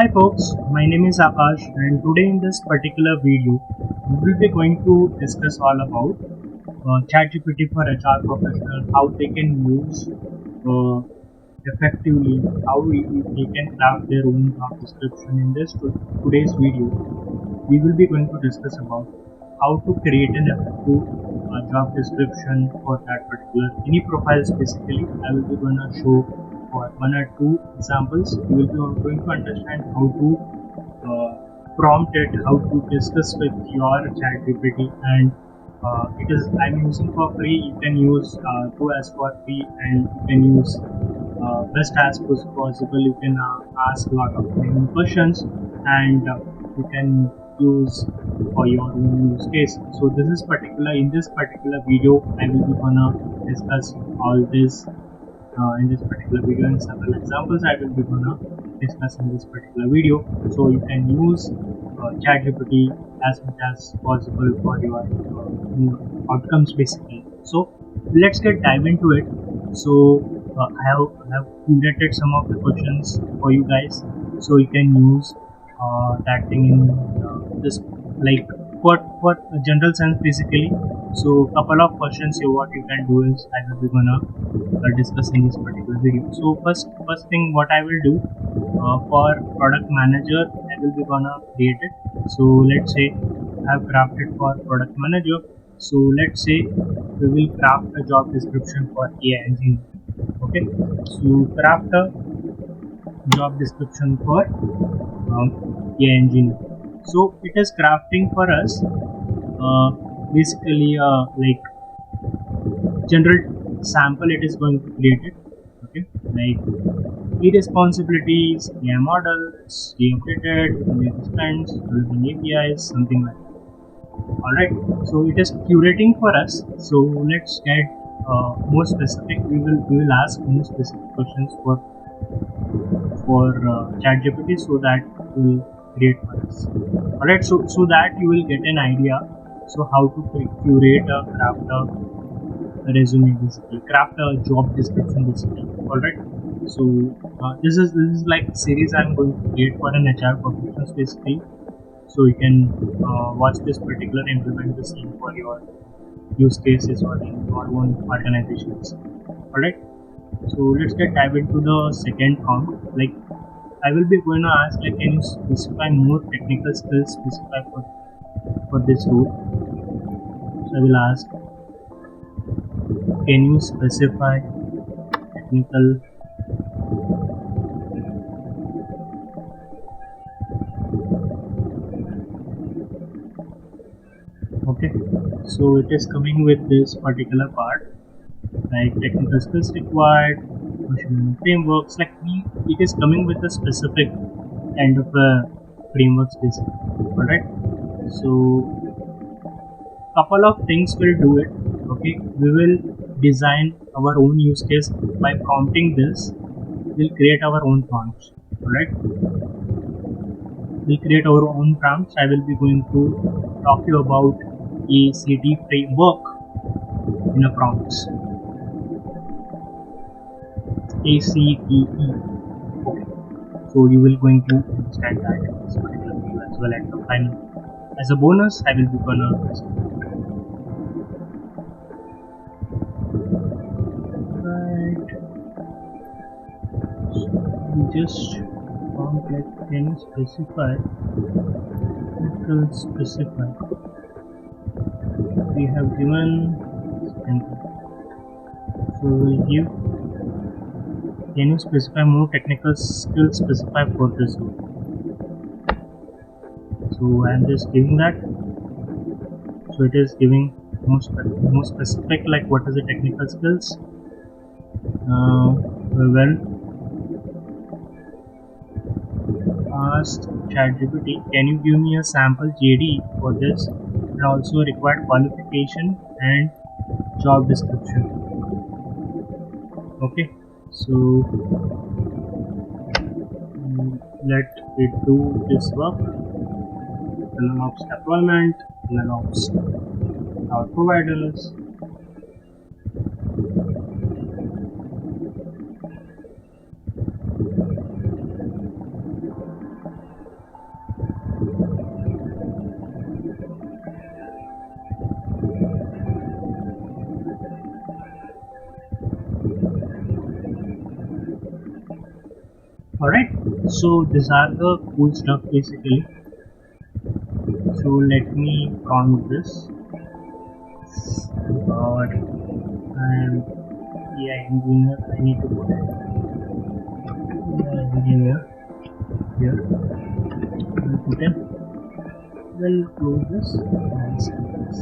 Hi folks, my name is Akash and today in this particular video we will be going to discuss all about ChatGPT for HR professionals, how they can use effectively, how they can craft their own job description. In this today's video, we will be going to discuss about how to create an effective job description for that particular any profiles. Basically, I will be going to show for one or two examples. You will be going to understand how to prompt it, how to discuss with your ChatGPT, and it is I'm using for free. You can use 2 as for free, and you can use best as possible. You can ask a lot of many questions, and you can use for your own use case. So this is particular in this particular video I will be gonna discuss all this in this particular video, and several examples I will be gonna discuss in this particular video, so you can use ChatGPT as much as possible for your outcomes basically. So let's get dive into it. So I have curated some of the questions for you guys, so you can use that thing in this, like for general sense basically. So couple of questions here, what you can do is I will be gonna discuss in this particular video. So first thing what I will do for product manager, I will be gonna create it. So let's say I have crafted for product manager. So let's say we will craft a job description for AI engineer. Okay, so craft a job description for AI engineer. So it is crafting for us basically like general sample it is going to create it. Okay, like key responsibilities, AI models, key updated, with spends, building APIs, something like that. Alright, so it is curating for us. So let's get more specific. We will ask more specific questions for ChatGPT, so that will create for us. Alright, so that you will get an idea. So how to curate a craft a resume, basically craft a job description basically. Alright, so this is like a series I'm going to create for an HR professionals basically, so you can watch this particular, implement the same for your use cases or in your own organizations. Alright, so let's get dive into the second prompt. Like I will be going to ask, like, can you specify more technical skills specified for this role? So I will ask, can you specify technical okay, so it is coming with this particular part, like technical skills required, machine learning frameworks, like it is coming with a specific kind of a frameworks basically. Alright, so couple of things will do it. Okay, we will design our own use case by prompting this. We'll create our own prompts. Alright, we'll create our own prompts. I will be going to talk to you about ACT framework in a prompts. ACTE. Okay, so you will going to understand that in this particular video as well at the final. As a bonus, I will be gonna just prompt, like, can you specify specify we have given enter. So we will give, can you specify more technical skills specified for this role? So I am just giving that. So it is giving more specific, like what is the technical skills. Well, asked ChatGPT, can you give me a sample JD for this, and also required qualification and job description. Okay, so let it do this work. MLOps deployment, MLOps cloud providers. Alright, so these are the cool stuff basically. So let me prompt this. Or I am AI engineer. I need to put AI engineer here. I'll put in. We'll close this and save this.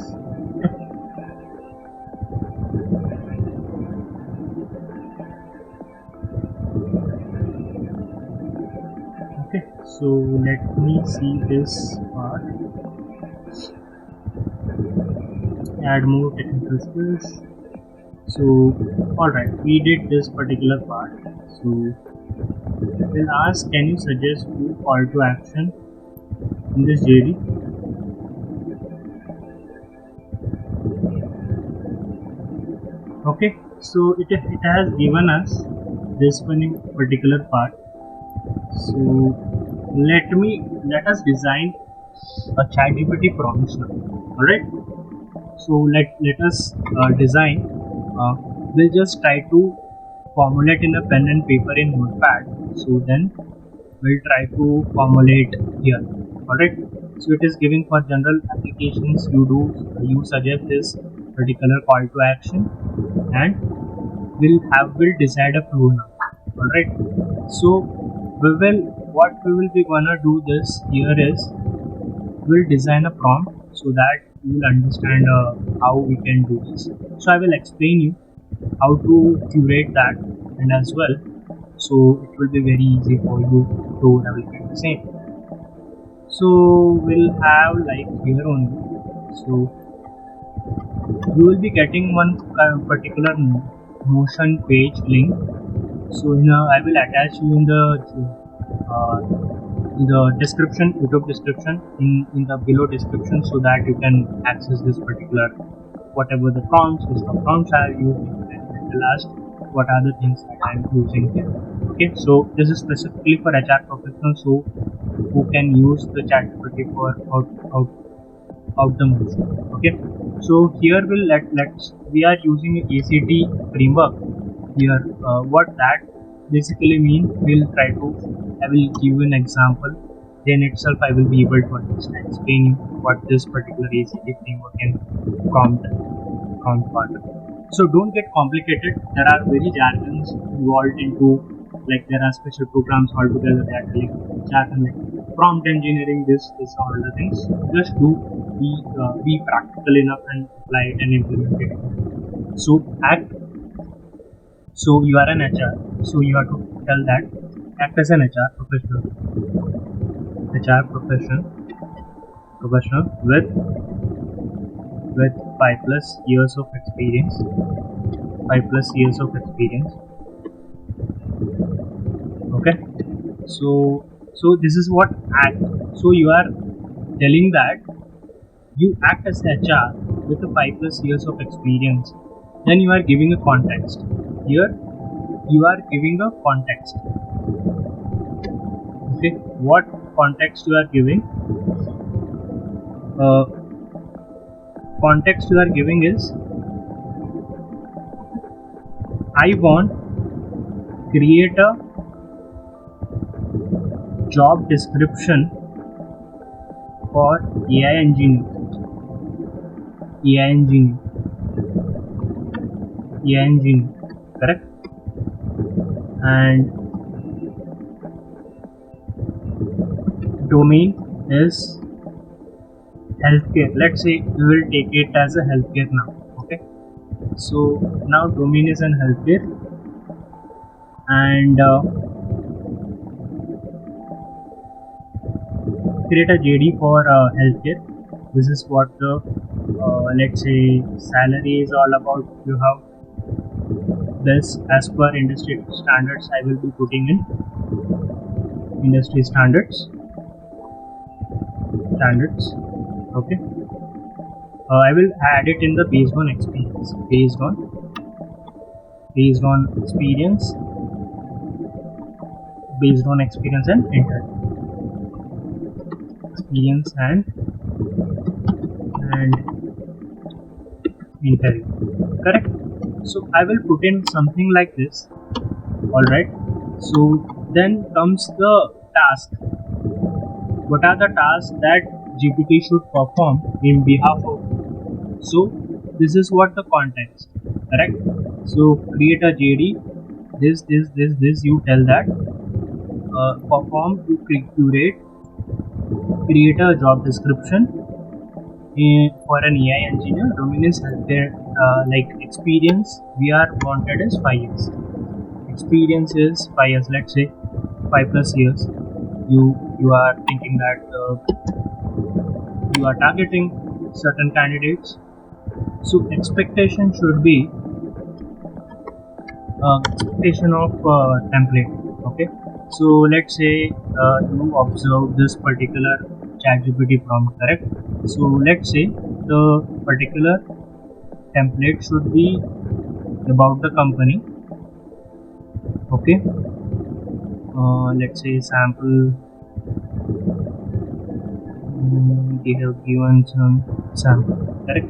Okay, so let me see this part. Add more technical skills. So alright, we did this particular part. So we'll ask, can you suggest two call to action in this JD? Okay, so it has given us this one particular part. So let us design a ChatGPT prompt now. Alright, so let us design. We'll just try to formulate in a pen and paper in notepad. So then we'll try to formulate here. Alright, so it is giving for general applications you suggest this particular call to action, and we'll decide a flow now. Alright, so what we will be gonna do this here is we'll design a prompt so that you will understand how we can do this. So I will explain you how to curate that, and as well, so it will be very easy for you to replicate the same. So we'll have like here only. So you will be getting one particular Notion page link. So I will attach you in the description, YouTube description, in the below description, so that you can access this particular whatever the prompts I have used. And the last, what are the things that I am using here. Okay, so this is specifically for HR professionals who can use the ChatGPT for out the motion. Okay, so here we are using ACT framework here. What that basically mean, I will give you an example, then itself I will be able to understand, explain what this particular ACT framework can prompt part. So don't get complicated. There are very jargons involved into, like there are special programs altogether that are like jargon, like prompt engineering, this all the things. Just be practical enough and apply it and implement it. So so you are an HR, so you have to tell that act as an HR professional with 5+ years of experience. Okay, so this is what act. So you are telling that you act as HR with a 5+ years of experience. Then you are giving a context. Here you are giving a context. Okay, what context you are giving? Context you are giving is, I want create a job description for AI engineer. Correct? And domain is healthcare. Let's say we will take it as a healthcare now. Okay, so now domain is in healthcare, and create a JD for healthcare. This is what the let's say salary is all about. You have this as per industry standards. I will be putting in industry standards. Okay, I will add it in the based on experience and enter experience and interview. Correct? So I will put in something like this. Alright, so Then comes the task. What are the tasks that GPT should perform in behalf of you? So this is what the context, correct? So create a JD. This. You tell that perform to curate, create a job description for an AI engineer. Domain is healthcare. Like experience, we are wanted as 5 years. Experience is 5 years. Let's say 5+ years. You are thinking that you are targeting certain candidates. So expectation should be expectation of template. Okay. So let's say you observe this particular ChatGPT prompt, correct? So let's say the particular template should be about the company. Okay. Let's say sample. They have given some sample, correct?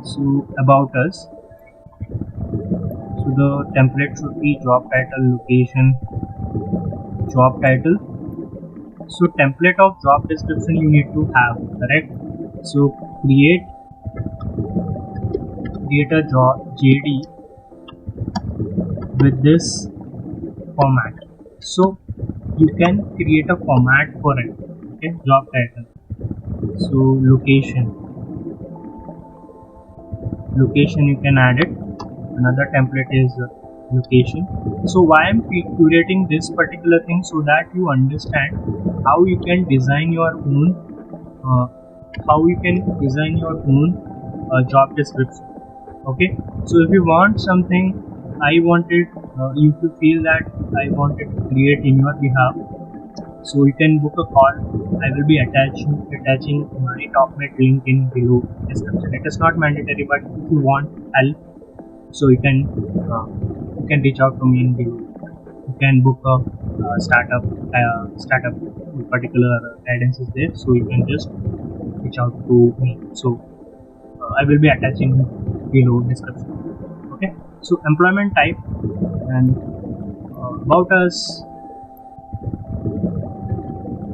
So about us. So the template should be job title, location, job title. So template of job description you need to have, correct? So create a job JD with this format. So you can create a format for it. Okay, job title. So location you can add it. Another template is location. So why I'm curating this particular thing, so that you understand how you can design your own job description. Okay, so if you want something, if you feel that I wanted to create in your behalf, so you can book a call. I will be attaching my TalkMate link in below description. It is not mandatory, but if you want help, so you can reach out to me in below. You can book a startup particular guidance is there, so you can just reach out to me. So I will be attaching below description. Okay, so employment type and about us.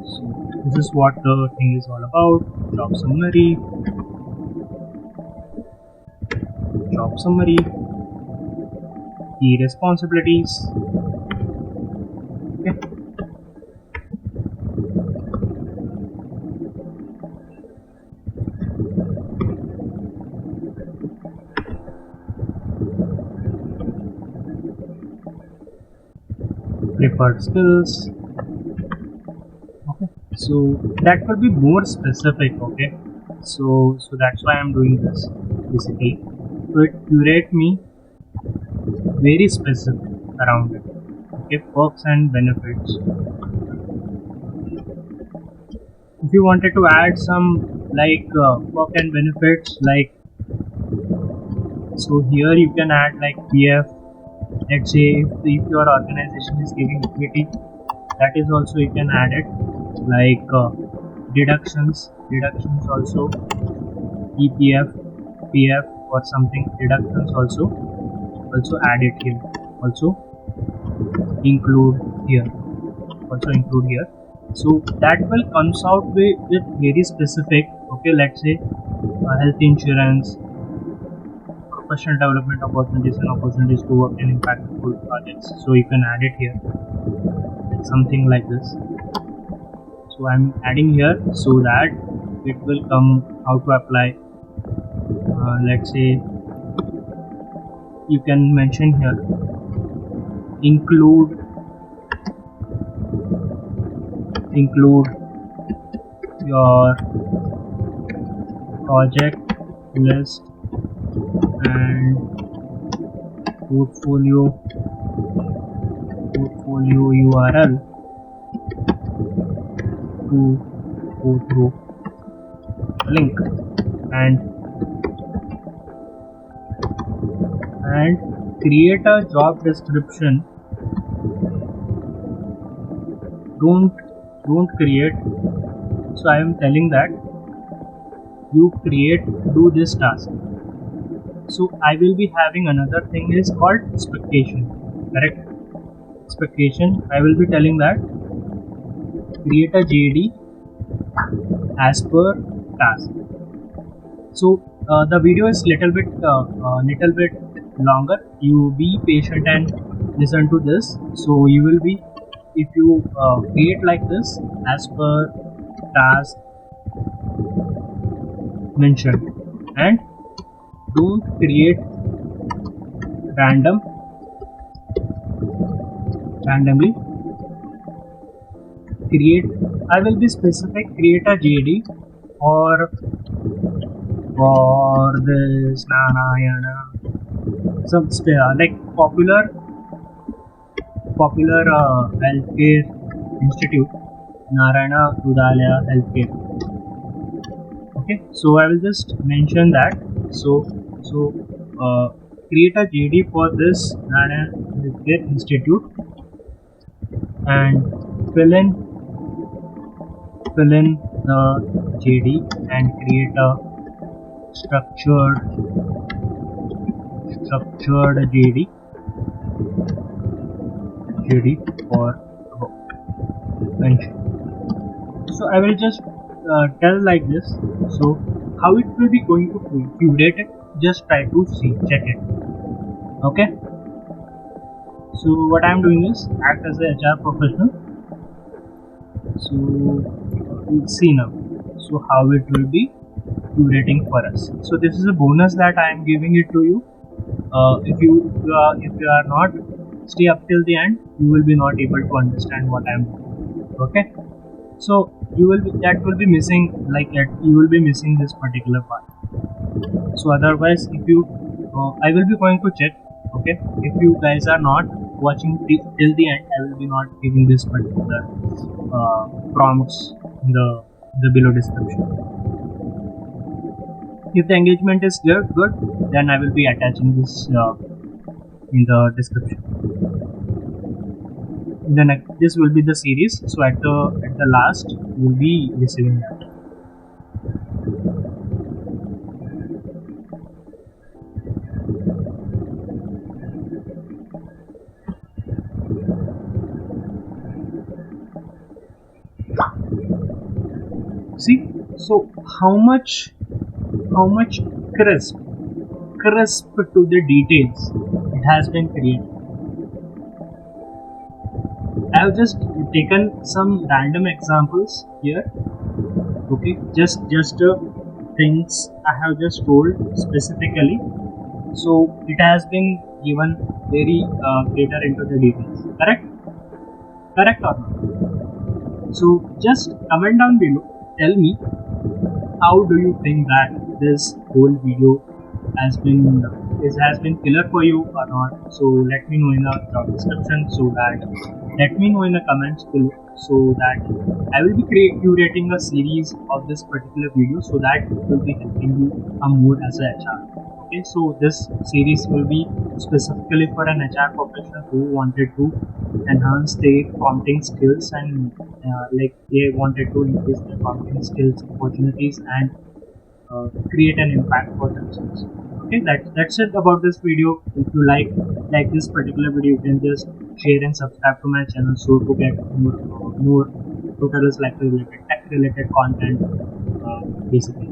So this is what the thing is all about. Job summary, key responsibilities. Okay. Preferred skills. Okay, so that will be more specific. Okay, so that's why I'm doing this basically. So it curate me very specific around it. Okay, perks and benefits. If you wanted to add some like perk and benefits, like so here you can add like PF. Let's say if your organization is giving equity, that is also you can add it. Like deductions also, EPF, PF or something, deductions also add it here. Also include here. So that will comes out with very specific. Okay, let's say health insurance, professional development opportunities and opportunities to work in impactful projects. So you can add it here, something like this. So I'm adding here so that it will come how to apply. Let's say you can mention here include your project list and portfolio URL to go through link and create a job description. Don't create. So I am telling that you do this task. So I will be having another thing is called expectation, correct? expectation, I will be telling that create a JD as per task. So the video is little bit longer. You be patient and listen to this. So you will be, if you create like this as per task mentioned, and don't create randomly. Create, I will be specific, create a JD or this Narayana, some like popular healthcare institute, Narayana Rudalaya Healthcare. Okay, so I will just mention that. So create a JD for this Narayana Healthcare Institute and fill in the JD and create a structured JD for mention. So I will just tell like this. So how it will be going to curate it, just try to check it. Okay, so what I am doing is act as a HR professional. So we'll see now. So how it will be curating for us. So this is a bonus that I am giving it to you. If you are not stay up till the end, you will be not able to understand what I am doing. Okay, so you will be missing, like you will be missing this particular part. So otherwise, if you I will be going to check. Okay, if you guys are not watching till the end, I will be not giving this particular prompts in the below description. If the engagement is good, then I will be attaching this in the description. Then this will be the series. So at the last, you will be receiving that. See, so how much crisp to the details it has been created. I have just taken some random examples here. Okay, just things I have just told specifically. So it has been given very greater into the details. Correct or not? So just comment down below. Tell me, how do you think that this whole video has been clear for you or not? So let me know in the job description, let me know in the comments below, so that I will be curating a series of this particular video, so that it will be helping you more as a HR. Okay, so this series will be specifically for an HR professional who wanted to enhance their prompting skills and like they wanted to increase their prompting skills, opportunities, and create an impact for themselves. Okay, that's it about this video. If you like this particular video, you can just share and subscribe to my channel, so to get more tutorials like tech related content basically.